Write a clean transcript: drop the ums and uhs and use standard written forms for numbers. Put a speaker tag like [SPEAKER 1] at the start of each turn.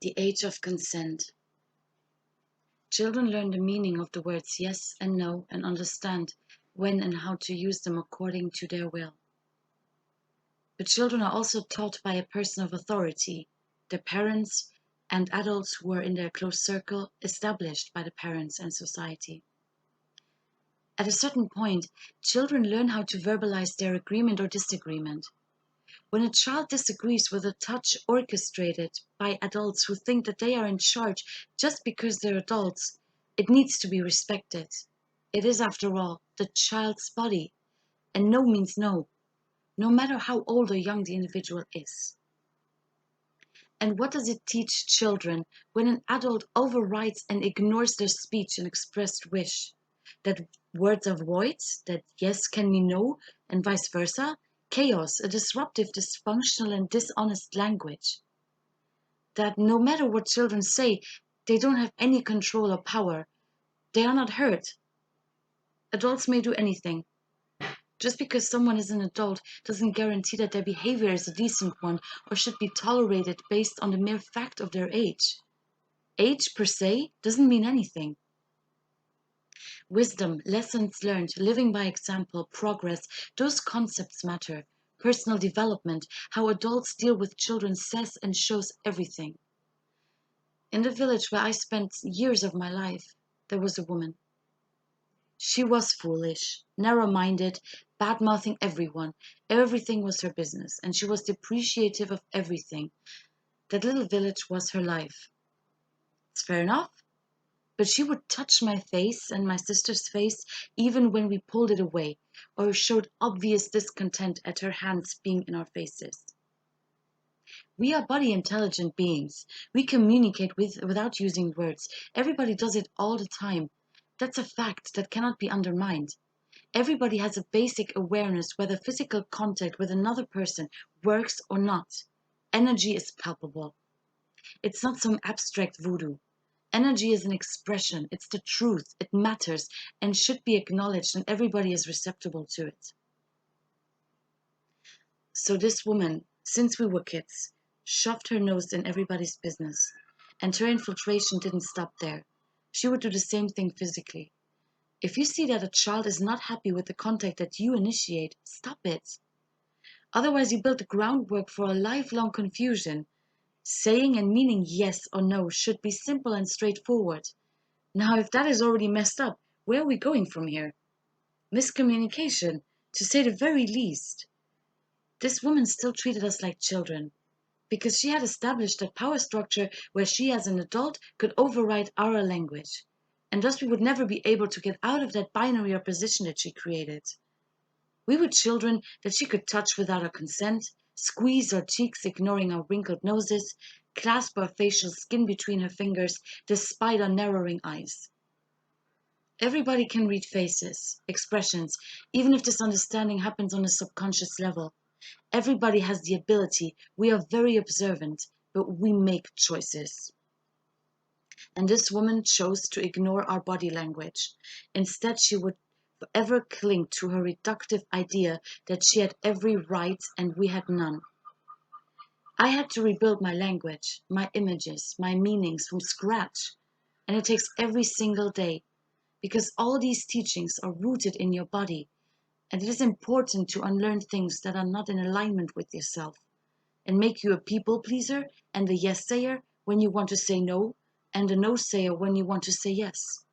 [SPEAKER 1] The age of consent. Children learn the meaning of the words yes and no and understand when and how to use them according to their will. But children are also taught by a person of authority, their parents and adults who are in their close circle, established by the parents and society. At a certain point, children learn how to verbalize their agreement or disagreement. When a child disagrees with a touch orchestrated by adults who think that they are in charge just because they're adults, it needs to be respected. It is, after all, the child's body, and no means no, no matter how old or young the individual is. And what does it teach children when an adult overrides and ignores their speech and expressed wish? That words are voids, that yes can mean no, and vice versa? Chaos, a disruptive, dysfunctional, and dishonest language. That no matter what children say, they don't have any control or power. They are not heard. Adults may do anything. Just because someone is an adult doesn't guarantee that their behavior is a decent one or should be tolerated based on the mere fact of their age. Age per se doesn't mean anything. Wisdom, lessons learned, living by example, progress, those concepts matter. Personal development, how adults deal with children says and shows everything. In the village where I spent years of my life, there was a woman. She was foolish, narrow-minded, bad-mouthing everyone. Everything was her business, and she was depreciative of everything. That little village was her life. It's fair enough. But she would touch my face and my sister's face even when we pulled it away, or showed obvious discontent at her hands being in our faces. We are body intelligent beings. We communicate without using words. Everybody does it all the time. That's a fact that cannot be undermined. Everybody has a basic awareness whether physical contact with another person works or not. Energy is palpable. It's not some abstract voodoo. Energy is an expression, it's the truth, it matters, and should be acknowledged, and everybody is receptible to it. So this woman, since we were kids, shoved her nose in everybody's business, and her infiltration didn't stop there. She would do the same thing physically. If you see that a child is not happy with the contact that you initiate, stop it. Otherwise, you build the groundwork for a lifelong confusion. Saying and meaning yes or no should be simple and straightforward. Now, if that is already messed up, where are we going from here? Miscommunication, to say the very least. This woman still treated us like children, because she had established a power structure where she as an adult could override our language, and thus we would never be able to get out of that binary opposition that she created. We were children that she could touch without our consent, squeeze our cheeks ignoring our wrinkled noses, clasp our facial skin between her fingers despite our narrowing eyes. Everybody can read faces, expressions, even if this understanding happens on a subconscious level. Everybody has the ability. We are very observant, but we make choices. And this woman chose to ignore our body language. Instead, she would forever cling to her reductive idea that she had every right and we had none. I had to rebuild my language, my images, my meanings from scratch. And it takes every single day, because all these teachings are rooted in your body. And it is important to unlearn things that are not in alignment with yourself and make you a people pleaser and a yes sayer when you want to say no and a no sayer when you want to say yes.